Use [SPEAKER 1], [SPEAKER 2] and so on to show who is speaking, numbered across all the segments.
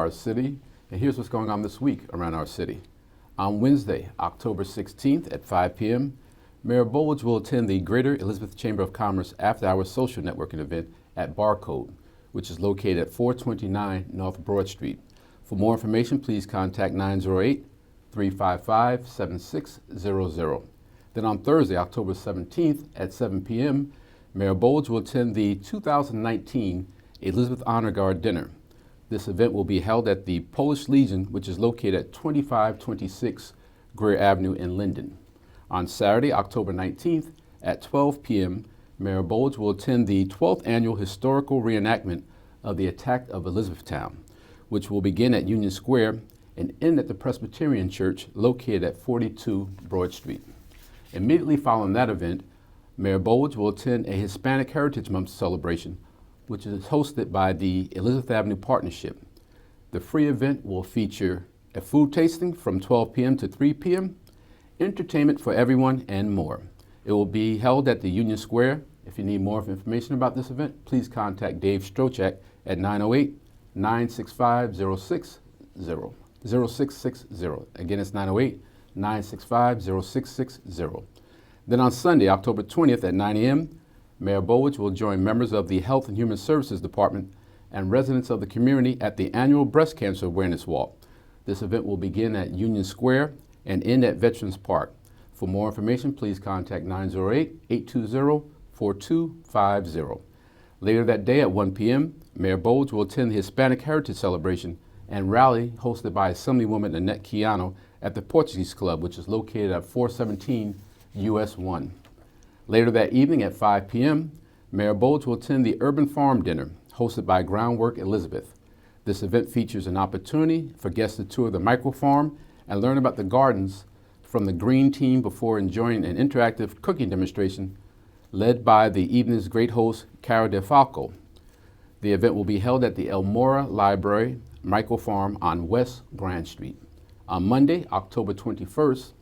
[SPEAKER 1] our city. And here's what's going on this week around our city. On Wednesday, October 16th at 5 p.m., Mayor Bowles will attend the Greater Elizabeth Chamber of Commerce after-hours social networking event at Barcode, which is located at 429 North Broad Street. For more information, please contact 908-355-7600. Then on Thursday, October 17th at 7 p.m., Mayor Bowles will attend the 2019 Elizabeth Honor Guard Dinner. This event will be held at the Polish Legion, which is located at 2526 Greer Avenue in Linden. On Saturday, October 19th at 12 p.m., Mayor Bowles will attend the 12th Annual Historical Reenactment of the Attack of Elizabethtown, which will begin at Union Square and end at the Presbyterian Church located at 42 Broad Street. Immediately following that event, Mayor Bowles will attend a Hispanic Heritage Month celebration, which is hosted by the Elizabeth Avenue Partnership. The free event will feature a food tasting from 12 p.m. to 3 p.m., entertainment for everyone, and more. It will be held at the Union Square. If you need more information about this event, please contact Dave Strochak at 908-965-0660. Again, it's 908-965-0660. Then on Sunday, October 20th at 9 a.m., Mayor Bowles will join members of the Health and Human Services Department and residents of the community at the annual Breast Cancer Awareness Walk. This event will begin at Union Square and end at Veterans Park. For more information, please contact 908-820-4250. Later that day at 1 p.m., Mayor Bowles will attend the Hispanic Heritage Celebration and rally hosted by Assemblywoman Annette Kean at the Portuguese Club, which is located at 417 US 1. Later that evening at 5 p.m., Mayor Bowles will attend the Urban Farm Dinner, hosted by Groundwork Elizabeth. This event features an opportunity for guests to tour the micro-farm and learn about the gardens from the green team before enjoying an interactive cooking demonstration led by the evening's great host, Cara DeFalco. The event will be held at the Elmora Library Micro-Farm on West Grand Street. On Monday, October 21st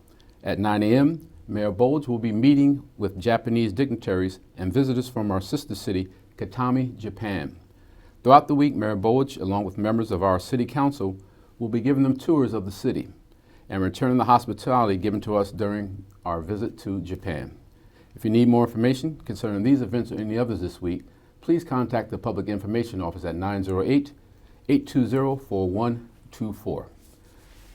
[SPEAKER 1] at 9 a.m., Mayor Bowles will be meeting with Japanese dignitaries and visitors from our sister city, Katami, Japan. Throughout the week, Mayor Bowles, along with members of our city council, will be giving them tours of the city and returning the hospitality given to us during our visit to Japan. If you need more information concerning these events or any others this week, please contact the Public Information Office at 908-820-4124.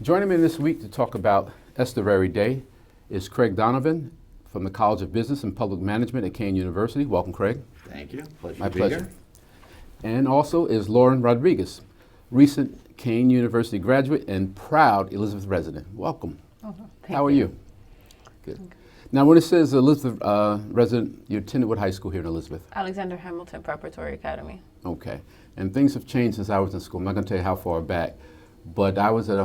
[SPEAKER 1] Joining me this week to talk about Estuary Day is Craig Donovan from the College of Business and Public Management at Kean University. Welcome, Craig.
[SPEAKER 2] Thank you. Pleasure
[SPEAKER 1] My
[SPEAKER 2] to be
[SPEAKER 1] pleasure.
[SPEAKER 2] here.
[SPEAKER 1] And also is Lauren Rodriguez, recent Kean University graduate and proud Elizabeth resident. Welcome. How are you? Good. Now, when it says Elizabeth resident, you attended what high school here in Elizabeth?
[SPEAKER 3] Alexander Hamilton Preparatory Academy.
[SPEAKER 1] Okay. And things have changed since I was in school. I'm not going to tell you how far back, but I was at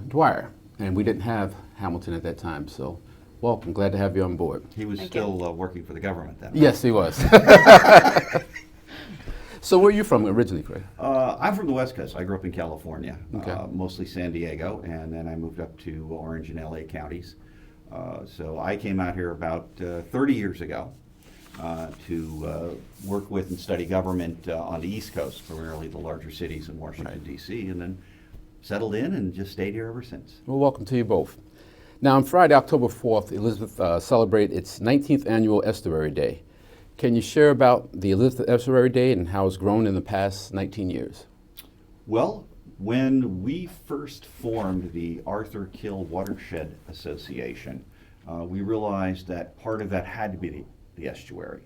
[SPEAKER 1] Dwyer, and we didn't have Hamilton at that time. So, welcome. Glad to have you on board.
[SPEAKER 2] He was
[SPEAKER 3] Thank
[SPEAKER 2] still working for the government then.
[SPEAKER 1] Yes, he was. So, where are you from originally, Craig?
[SPEAKER 2] I'm from the West Coast. I grew up in California,
[SPEAKER 1] Okay.
[SPEAKER 2] Mostly San Diego, and then I moved up to Orange and LA counties. So I came out here about 30 years ago to work with and study government on the East Coast, primarily the larger cities in Washington, D.C., and then settled in and just stayed here ever since.
[SPEAKER 1] Well, welcome to you both. Now, on Friday, October 4th, Elizabeth celebrated its 19th annual Estuary Day. Can you share about the Elizabeth Estuary Day and how it's grown in the past 19 years?
[SPEAKER 2] Well, when we first formed the Arthur Kill Watershed Association, we realized that part of that had to be the estuary.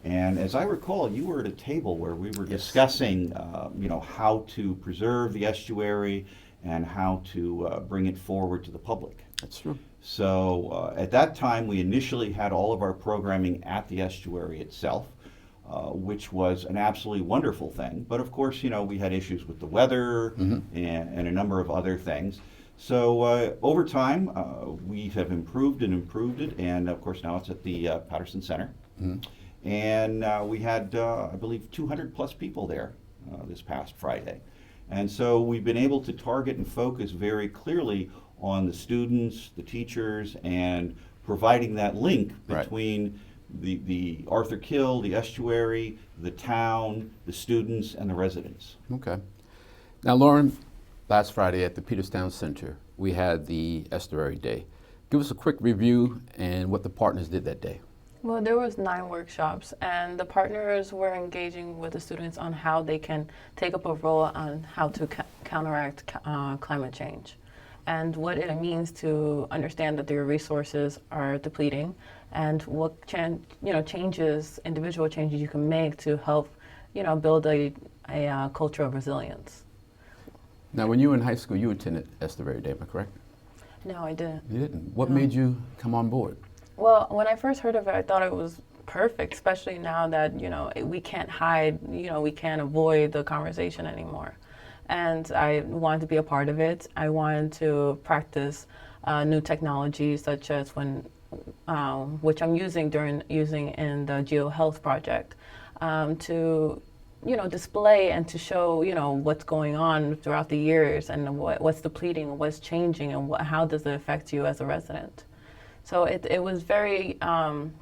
[SPEAKER 2] And as I recall, you were at a table where we were discussing, how to preserve the estuary and how to bring it forward to the public.
[SPEAKER 1] That's true.
[SPEAKER 2] So at that time, we initially had all of our programming at the estuary itself, which was an absolutely wonderful thing. But of course, we had issues with the weather and a number of other things. So over time, we have improved it, and of course now it's at the Patterson Center. And we had, I believe, 200 plus people there this past Friday. And so we've been able to target and focus very clearly on the students, the teachers, and providing that link between the Arthur Kill, the estuary, the town, the students, and the residents.
[SPEAKER 1] Okay. Now, Lauren, last Friday at the Peterstown Center, we had the Estuary Day. Give us a quick review and what the partners did that day.
[SPEAKER 3] Well, there was 9 workshops, and the partners were engaging with the students on how they can take up a role on how to counteract climate change, and what it means to understand that their resources are depleting, and what changes, individual changes you can make to help, build a culture of resilience.
[SPEAKER 1] Now, when you were in high school, you attended Estuary Day, am I correct?
[SPEAKER 3] No, I didn't.
[SPEAKER 1] You didn't. What
[SPEAKER 3] No.
[SPEAKER 1] made you come on board?
[SPEAKER 3] Well, when I first heard of it, I thought it was perfect, especially now that, we can't hide, we can't avoid the conversation anymore. And I wanted to be a part of it. I wanted to practice new technologies such as which I'm using in the GeoHealth project, to display and to show, what's going on throughout the years and what's depleting, what's changing, and how does it affect you as a resident. So it was very, and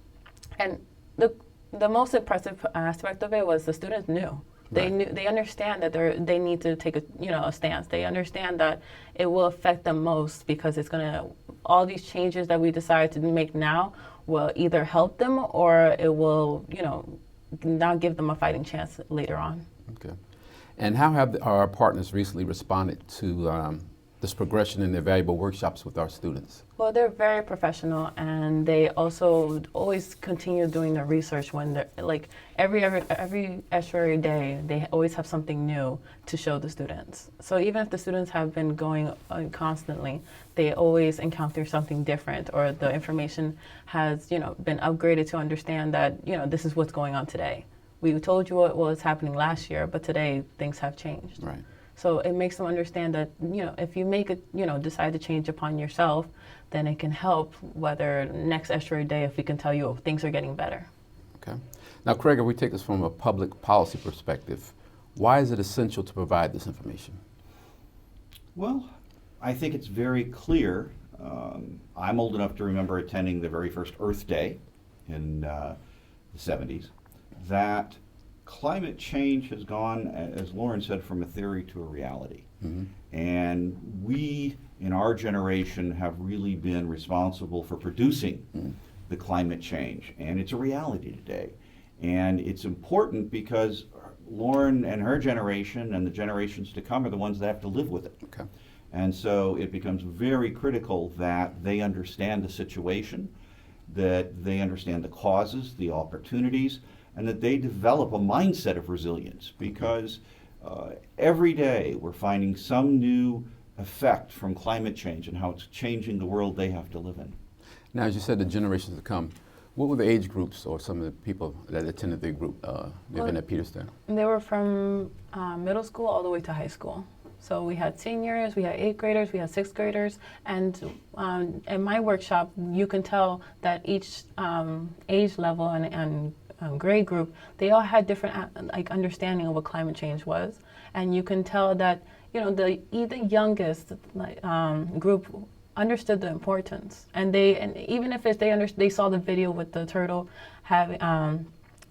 [SPEAKER 3] the most impressive aspect of it was the students knew. They understand that they need to take a stance. They understand that it will affect them most because it's gonna, all these changes that we decide to make now will either help them or it will, not give them a fighting chance later on.
[SPEAKER 1] Okay. And how have our partners recently responded to this progression in their valuable workshops with our students?
[SPEAKER 3] Well, they're very professional, and they also always continue doing their research when they're like every Estuary Day, they always have something new to show the students. So even if the students have been going constantly, they always encounter something different, or the information has, been upgraded to understand that, this is what's going on today. We told you what was happening last year, but today things have changed.
[SPEAKER 1] Right.
[SPEAKER 3] So it makes them understand that, if you make it, decide to change upon yourself, then it can help whether next Estuary Day, if we can tell you, oh, things are getting better.
[SPEAKER 1] Okay. Now, Craig, if we take this from a public policy perspective, why is it essential to provide this information?
[SPEAKER 2] Well, I think it's very clear. I'm old enough to remember attending the very first Earth Day in the 70s, that climate change has gone, as Lauren said, from a theory to a reality.
[SPEAKER 1] Mm-hmm.
[SPEAKER 2] And we, in our generation, have really been responsible for producing the climate change. And it's a reality today. And it's important because Lauren and her generation and the generations to come are the ones that have to live with it.
[SPEAKER 1] Okay.
[SPEAKER 2] And so it becomes very critical that they understand the situation, that they understand the causes, the opportunities, and that they develop a mindset of resilience, because every day we're finding some new effect from climate change and how it's changing the world they have to live in.
[SPEAKER 1] Now, as you said, the generations to come, what were the age groups or some of the people that attended the group, the event at Peterstown?
[SPEAKER 3] They were from middle school all the way to high school. So we had seniors, we had 8th graders, we had 6th graders, and in my workshop, you can tell that each age level and grade group, they all had different understanding of what climate change was, and you can tell that the youngest group understood the importance, and even if they saw the video with the turtle having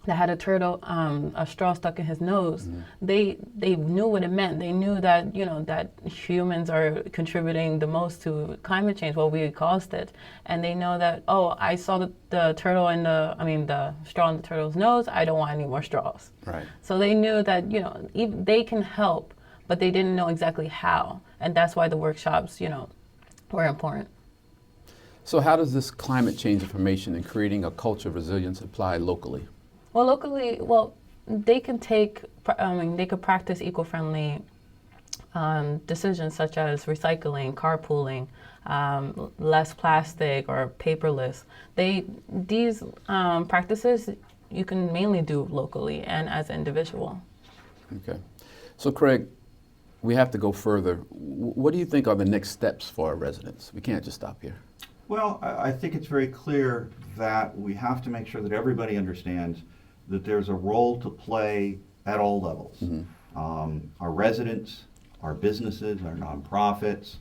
[SPEAKER 3] that had a straw stuck in his nose, they knew what it meant. They knew that that humans are contributing the most to climate change, what we caused it, and they know that, oh, I saw the turtle in the straw in the turtle's nose. I don't want any more straws.
[SPEAKER 1] Right.
[SPEAKER 3] So they knew that even they can help, but they didn't know exactly how, and that's why the workshops were important.
[SPEAKER 1] So how does this climate change information and creating a culture of resilience apply locally?
[SPEAKER 3] Well, locally, they can they could practice eco-friendly decisions such as recycling, carpooling, less plastic or paperless. These practices you can mainly do locally and as an individual.
[SPEAKER 1] Okay. So, Craig, we have to go further. What do you think are the next steps for our residents? We can't just stop here.
[SPEAKER 2] Well, I think it's very clear that we have to make sure that everybody understands that there's a role to play at all levels. Our residents, our businesses, our nonprofits,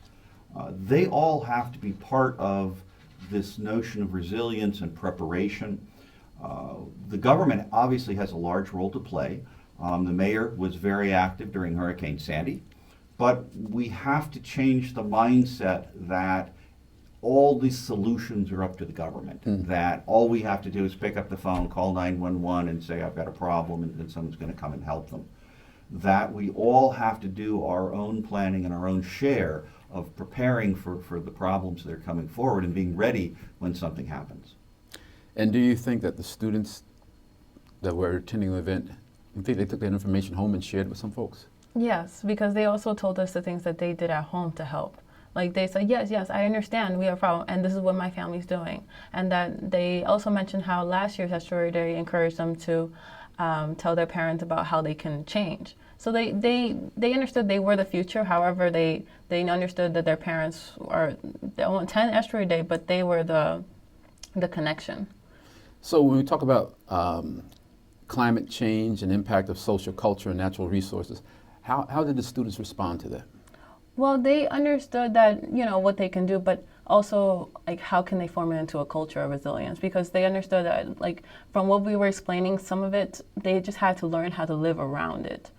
[SPEAKER 2] they all have to be part of this notion of resilience and preparation. The government obviously has a large role to play. The mayor was very active during Hurricane Sandy. But we have to change the mindset that all these solutions are up to the government, that all we have to do is pick up the phone, call 911 and say, I've got a problem, and then someone's going to come and help them. That we all have to do our own planning and our own share of preparing for the problems that are coming forward and being ready when something happens.
[SPEAKER 1] And do you think that the students that were attending the event, you think they took that information home and shared with some folks?
[SPEAKER 3] Yes, because they also told us the things that they did at home to help. Like they said, yes, I understand we have a problem, and this is what my family's doing. And that they also mentioned how last year's Estuary Day encouraged them to tell their parents about how they can change. So they understood they were the future. However, they understood that their parents they won't attend Estuary Day, but they were the connection.
[SPEAKER 1] So when we talk about climate change and impact of social culture and natural resources, how did the students respond to that?
[SPEAKER 3] Well, they understood that, what they can do, but also, like, how can they form it into a culture of resilience? Because they understood that, like, from what we were explaining, some of it, they just had to learn how to live around it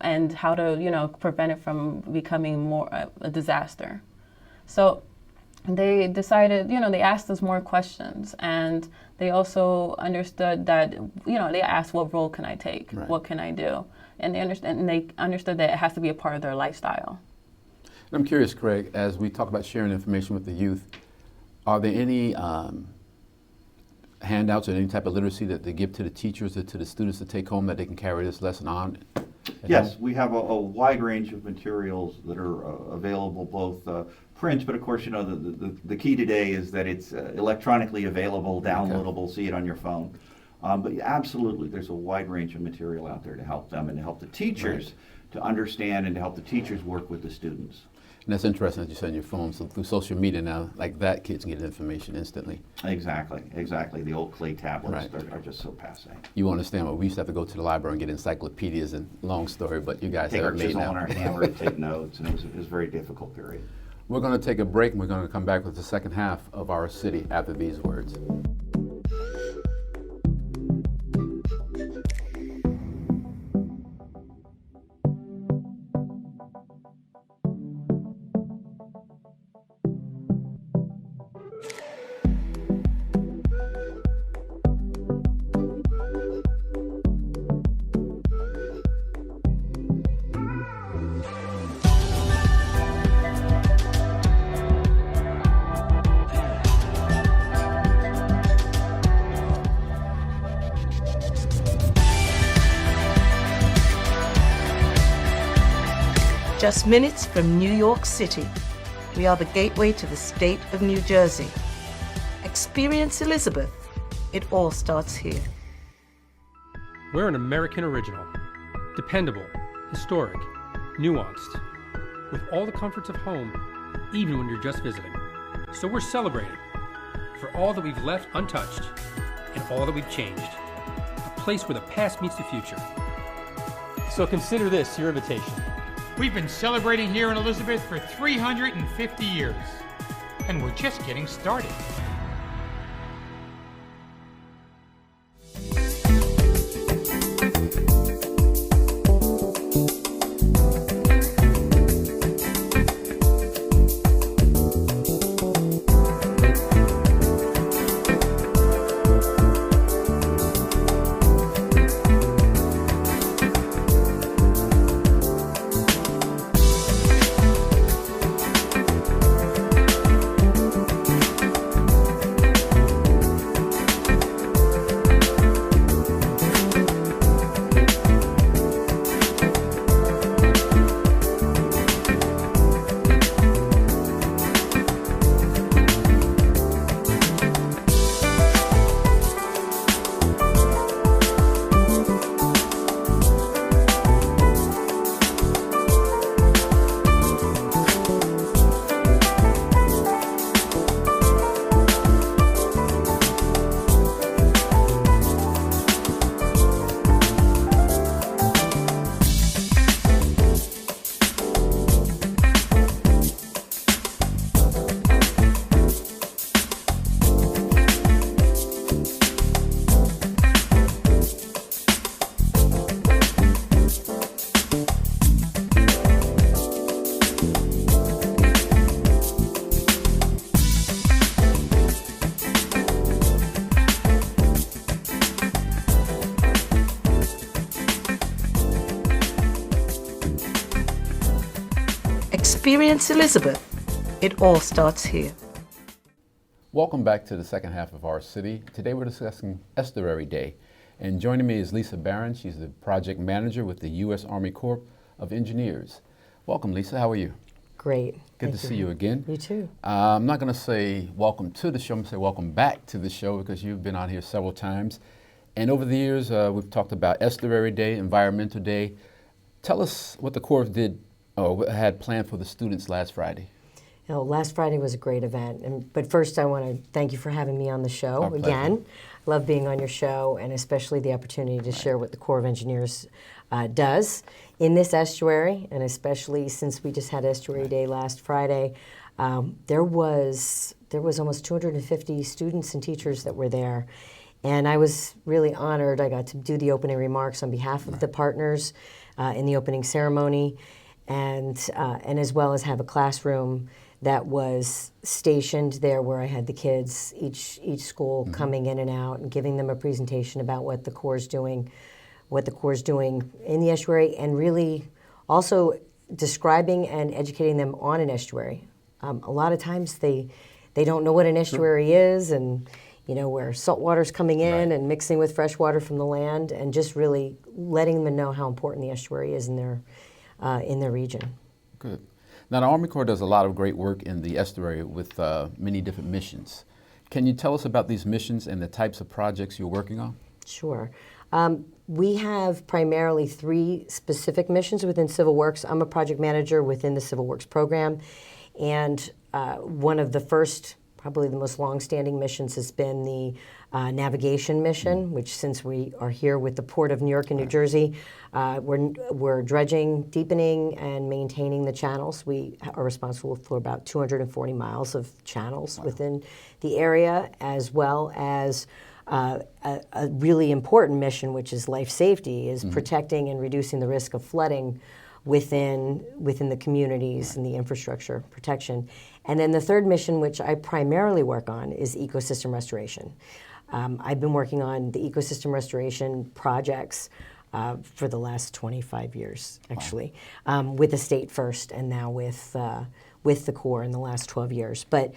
[SPEAKER 3] and how to, prevent it from becoming more a disaster. So they decided, they asked us more questions, and they also understood that, they asked, what role can I take?
[SPEAKER 1] Right.
[SPEAKER 3] What can I do? And they understood that it has to be a part of their lifestyle.
[SPEAKER 1] I'm curious, Craig, as we talk about sharing information with the youth, are there any handouts or any type of literacy that they give to the teachers or to the students to take home that they can carry this lesson on?
[SPEAKER 2] Yes, we have a wide range of materials that are available, both print, but of course, the key today is that it's electronically available, downloadable, see it on your phone. But absolutely, there's a wide range of material out there to help them and to help the teachers to understand and to help the teachers work with the students.
[SPEAKER 1] And that's interesting that you said on your phone. So through social media now, like that, kids can get information instantly.
[SPEAKER 2] Exactly. The old clay tablets are just so passé.
[SPEAKER 1] You understand what we used to have to go to the library and get encyclopedias and long story, but you guys
[SPEAKER 2] Take
[SPEAKER 1] have
[SPEAKER 2] our
[SPEAKER 1] it made
[SPEAKER 2] chisel
[SPEAKER 1] now.
[SPEAKER 2] and our hammer to take notes, and it was a very difficult period.
[SPEAKER 1] We're going to take a break, and we're going to come back with the second half of Our City after these words.
[SPEAKER 4] Just minutes from New York City, we are the gateway to the state of New Jersey. Experience Elizabeth. It all starts here.
[SPEAKER 5] We're an American original, dependable, historic, nuanced, with all the comforts of home, even when you're just visiting. So we're celebrating for all that we've left untouched and all that we've changed. A place where the past meets the future. So consider this your invitation.
[SPEAKER 6] We've been celebrating here in Elizabeth for 350 years, and we're just getting started.
[SPEAKER 4] Experience Elizabeth. It all starts here.
[SPEAKER 1] Welcome back to the second half of Our City. Today we're discussing Estuary Day. And joining me is Lisa Behrendt. She's the project manager with the U.S. Army Corps of Engineers. Welcome, Lisa. How are you?
[SPEAKER 7] Great.
[SPEAKER 1] Good to see you again.
[SPEAKER 7] You too.
[SPEAKER 1] I'm not going to say welcome to the show. I'm going to say welcome back to the show because you've been on here several times. And over the years, we've talked about Estuary Day, Environmental Day. Tell us what the Corps did or had planned for the students last Friday.
[SPEAKER 7] You know, last Friday was a great event. But first, I want to thank you for having me on the show
[SPEAKER 1] Our
[SPEAKER 7] again.
[SPEAKER 1] pleasure.
[SPEAKER 7] I love being on your show, and especially the opportunity to share what the Corps of Engineers does in this estuary, and especially since we just had Estuary Day last Friday. There was almost 250 students and teachers that were there, and I was really honored. I got to do the opening remarks on behalf of the partners in the opening ceremony, and as well as have a classroom that was stationed there where I had the kids, each school coming in and out and giving them a presentation about what the Corps is doing in the estuary, and really also describing and educating them on an estuary. A lot of times they don't know what an estuary is, and where salt water's coming in and mixing with fresh water from the land, and just really letting them know how important the estuary is in their region.
[SPEAKER 1] Good. Now, the Army Corps does a lot of great work in the estuary with many different missions. Can you tell us about these missions and the types of projects you're working on?
[SPEAKER 7] Sure. We have primarily 3 specific missions within Civil Works. I'm a project manager within the Civil Works program, and one of the first, probably the most long-standing missions has been the navigation mission, which, since we are here with the Port of New York and New Jersey, we're dredging, deepening, and maintaining the channels. We are responsible for about 240 miles of channels within the area, as well as a really important mission, which is life safety, is protecting and reducing the risk of flooding within the communities and the infrastructure protection. And then the third mission, which I primarily work on, is ecosystem restoration. I've been working on the ecosystem restoration projects for the last 25 years, actually, with the state first, and now with the Corps in the last 12 years. But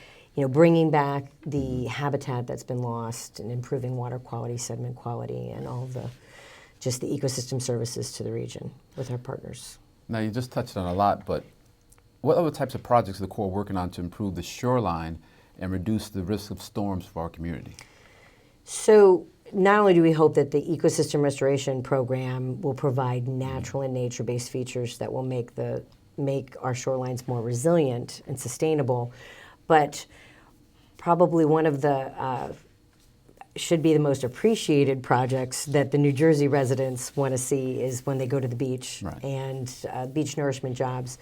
[SPEAKER 7] bringing back the habitat that's been lost and improving water quality, sediment quality, and all of the ecosystem services to the region with our partners.
[SPEAKER 1] Now, you just touched on a lot, but what other types of projects is the Corps working on to improve the shoreline and reduce the risk of storms for our community?
[SPEAKER 7] So not only do we hope that the ecosystem restoration program will provide natural and nature-based features that will make our shorelines more resilient and sustainable, but probably one of the should be the most appreciated projects that the New Jersey residents want to see is when they go to the beach, and beach nourishment jobs.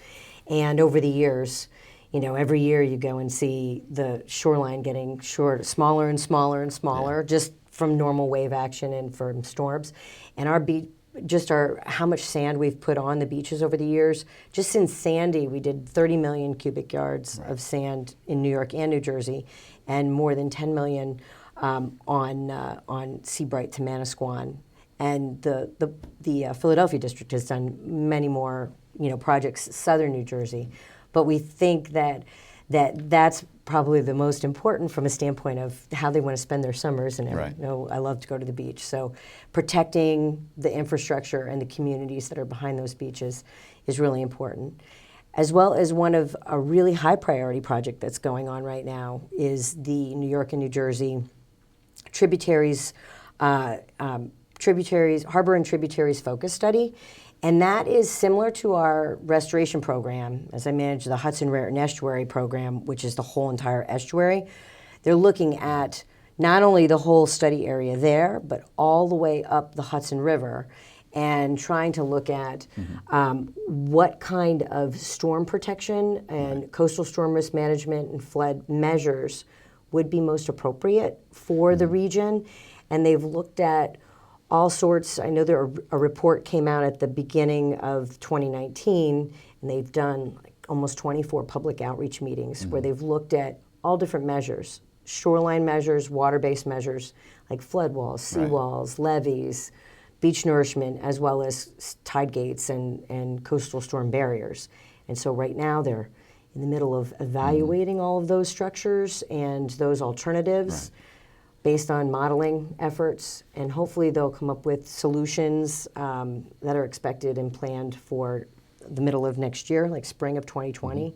[SPEAKER 7] And over the years, every year you go and see the shoreline getting smaller and smaller and smaller, just from normal wave action and from storms. And how much sand we've put on the beaches over the years. Just since Sandy, we did 30 million cubic yards of sand in New York and New Jersey, and more than 10 million on Seabright to Manasquan. And the Philadelphia district has done many more projects, southern New Jersey. But we think that's probably the most important from a standpoint of how they want to spend their summers. And I love to go to the beach. So protecting the infrastructure and the communities that are behind those beaches is really important. As well as one of a really high priority project that's going on right now is the New York and New Jersey tributaries, harbor and tributaries focus study. And that is similar to our restoration program, as I manage the Hudson Raritan Estuary program, which is the whole entire estuary. They're looking at not only the whole study area there, but all the way up the Hudson River, and trying to look at what kind of storm protection and coastal storm risk management and flood measures would be most appropriate for the region. And they've looked at all sorts. I know a report came out at the beginning of 2019, and they've done like almost 24 public outreach meetings where they've looked at all different measures, shoreline measures, water-based measures like flood walls, seawalls, levees, beach nourishment, as well as tide gates and coastal storm barriers. And so right now they're in the middle of evaluating all of those structures and those alternatives based on modeling efforts, and hopefully they'll come up with solutions that are expected and planned for the middle of next year, like spring of 2020,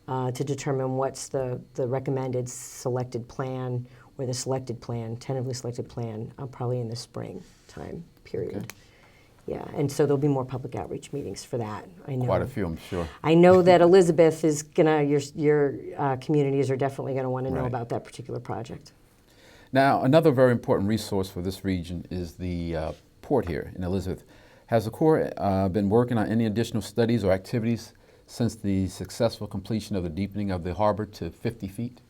[SPEAKER 7] to determine what's the recommended selected plan or the selected plan, tentatively selected plan, probably in the spring time period.
[SPEAKER 1] Okay.
[SPEAKER 7] Yeah, and so there'll be more public outreach meetings for that. I know.
[SPEAKER 1] Quite a few, I'm sure.
[SPEAKER 7] I know that Elizabeth is gonna. Your communities are definitely gonna want to know
[SPEAKER 1] Right.
[SPEAKER 7] about that particular project.
[SPEAKER 1] Now, another very important resource for this region is the port here in Elizabeth. Has the Corps been working on any additional studies or activities since the successful completion of the deepening of the harbor to 50 feet?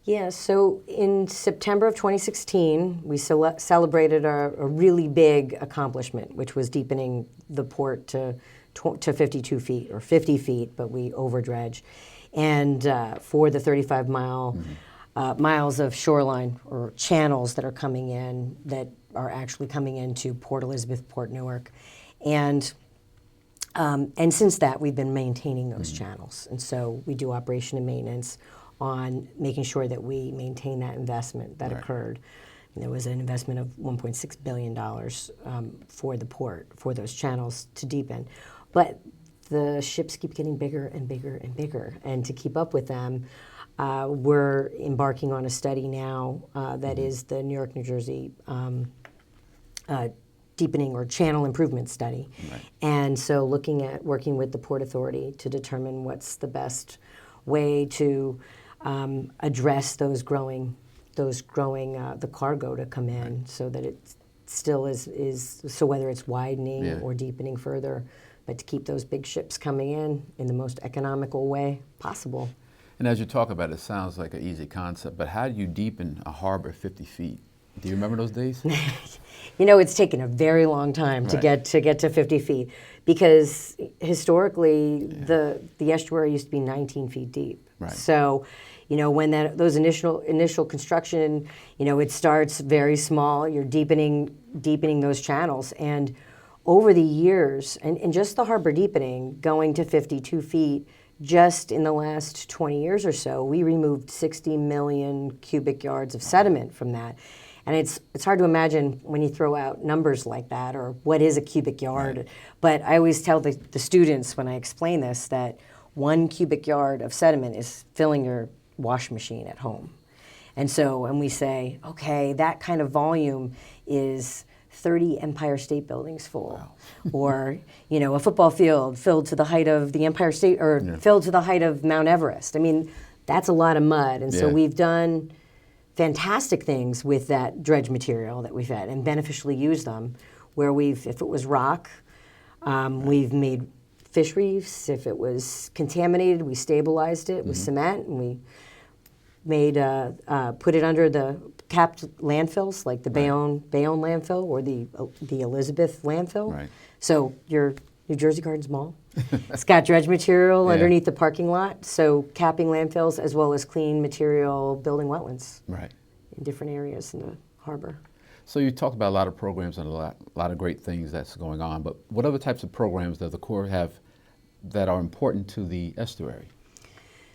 [SPEAKER 7] Yeah, so in September of 2016, we celebrated a really big accomplishment, which was deepening the port to 52 feet or 50 feet, but we overdredge. And for the 35 miles of shoreline or channels that are coming in, that are actually coming into Port Elizabeth, Port Newark. And since that, we've been maintaining those channels. And so we do operation and maintenance on making sure that we maintain that investment that occurred. And there was an investment of $1.6 billion for the port, for those channels to deepen. But the ships keep getting bigger and bigger and bigger. And to keep up with them, we're embarking on a study now that is the New York, New Jersey deepening or channel improvement study. Right. And so working with the Port Authority to determine what's the best way to address those growing the cargo to come in, so that it still is so whether it's widening or deepening further, but to keep those big ships coming in the most economical way possible.
[SPEAKER 1] And as you talk about it, it sounds like an easy concept, but how do you deepen a harbor 50 feet? Do you remember those days?
[SPEAKER 7] You know, it's taken a very long time to get to 50 feet, because historically the estuary used to be 19 feet deep.
[SPEAKER 1] Right.
[SPEAKER 7] So, you know, when those initial construction, you know, it starts very small. You're deepening those channels, and over the years, and just the harbor deepening going to 52 feet. Just in the last 20 years or so, we removed 60 million cubic yards of sediment from that. And it's hard to imagine when you throw out numbers like that, or what is a cubic yard. Right. But I always tell the students when I explain this that 1 cubic yard of sediment is filling your wash machine at home. And so when we say, okay, that kind of volume is 30 Empire State Buildings full. Wow. Or, you know, a football field filled to the height of the Empire State, or filled to the height of Mount Everest. I mean, that's a lot of mud. And so we've done fantastic things with that dredge material that we've had and beneficially used them, where if it was rock, we've made fish reefs. If it was contaminated, we stabilized it with cement, and we made put it under the capped landfills, like the Bayonne landfill or the Elizabeth landfill. Right. So your New Jersey Gardens Mall, it's got dredge material underneath the parking lot. So capping landfills as well as clean material building wetlands in different areas in the harbor.
[SPEAKER 1] So you talked about a lot of programs and a lot of great things that's going on, but what other types of programs does the Corps have that are important to the estuary?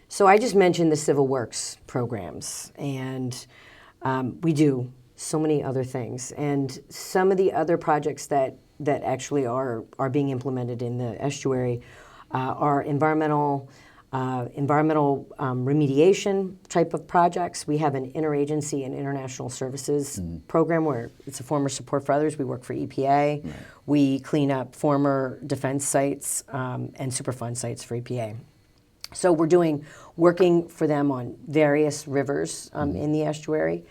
[SPEAKER 7] So I just mentioned the civil works programs, and we do so many other things. And some of the other projects that actually are being implemented in the estuary are environmental remediation type of projects. We have an interagency and international services program where it's a former support for others. We work for EPA. Right. We clean up former defense sites and Superfund sites for EPA. So we're working for them on various rivers in the estuary.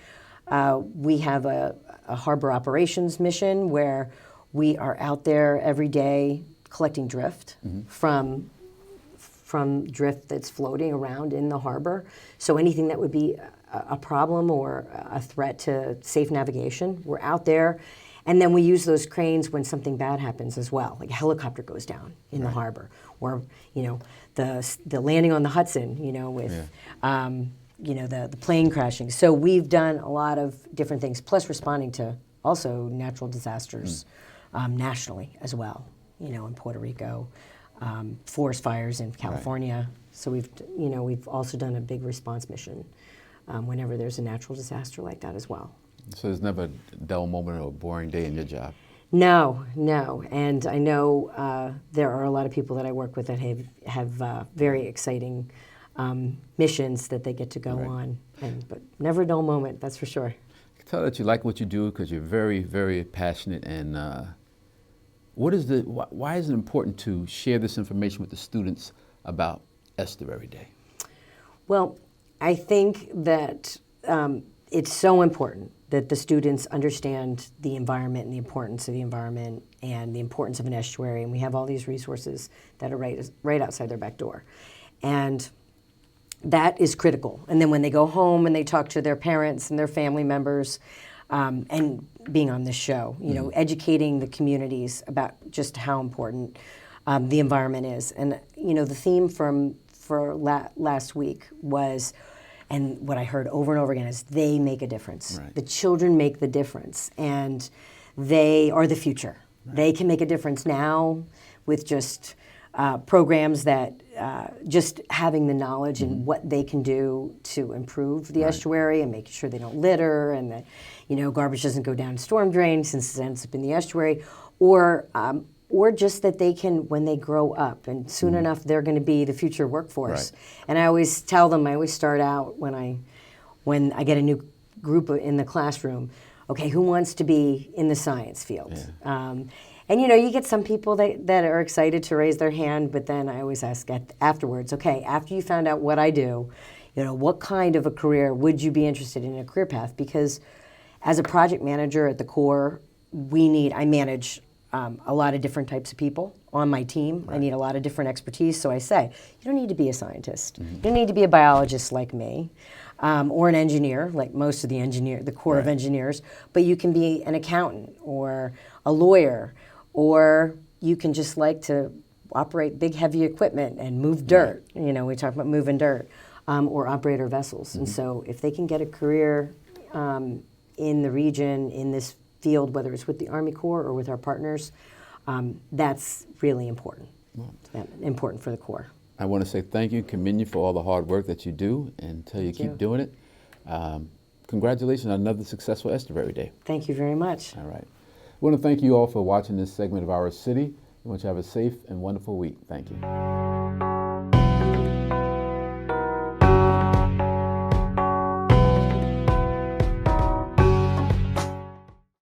[SPEAKER 7] We have a harbor operations mission where we are out there every day collecting drift from drift that's floating around in the harbor. So anything that would be a problem or a threat to safe navigation, we're out there. And then we use those cranes when something bad happens as well, like a helicopter goes down in the harbor, or the landing on the Hudson, with the plane crashing. So we've done a lot of different things, plus responding to also natural disasters nationally as well. In Puerto Rico, forest fires in California. So we've also done a big response mission whenever there's a natural disaster like that as well.
[SPEAKER 1] So there's never a dull moment or a boring day in your job?
[SPEAKER 7] No. And I know there are a lot of people that I work with that have very exciting missions that they get to go on. But never a dull moment, that's for sure.
[SPEAKER 1] I can tell that you like what you do because you're very, very passionate. And why is it important to share this information with the students about Estuary Day?
[SPEAKER 7] Well, I think that it's so important that the students understand the environment and the importance of the environment and the importance of an estuary. And we have all these resources that are right outside their back door. And that is critical. And then when they go home and they talk to their parents and their family members, and being on this show, educating the communities about just how important the environment is. And, the theme for last week was, and what I heard over and over again is, they make a difference.
[SPEAKER 1] Right.
[SPEAKER 7] The children make the difference, and they are the future. Right. They can make a difference now with just programs that just having the knowledge and what they can do to improve the estuary and making sure they don't litter and that garbage doesn't go down storm drain since it ends up in the estuary, or just that they can, when they grow up, and soon enough they're going to be the future workforce. Right. And I always tell them, I always start out when I get a new group in the classroom, okay, who wants to be in the science field? Yeah. And you get some people that are excited to raise their hand, but then I always ask afterwards, okay, after you found out what I do, what kind of a career would you be interested in a career path? Because as a project manager at the Corps, I manage a lot of different types of people on my team. Right. I need a lot of different expertise. So I say, you don't need to be a scientist. You don't need to be a biologist like me, or an engineer like most of the Corps of engineers, but you can be an accountant or a lawyer, or you can just like to operate big heavy equipment and move dirt. Right. We talk about moving dirt, or operate our vessels. And so if they can get a career in the region, in this field, whether it's with the Army Corps or with our partners, that's really important. Important for the Corps.
[SPEAKER 1] I want to say thank you, commend you for all the hard work that you do, and tell you keep doing it. Congratulations on another successful Estuary Day.
[SPEAKER 7] Thank you very much.
[SPEAKER 1] All right. I want to thank you all for watching this segment of Our City. I want you to have a safe and wonderful week. Thank you.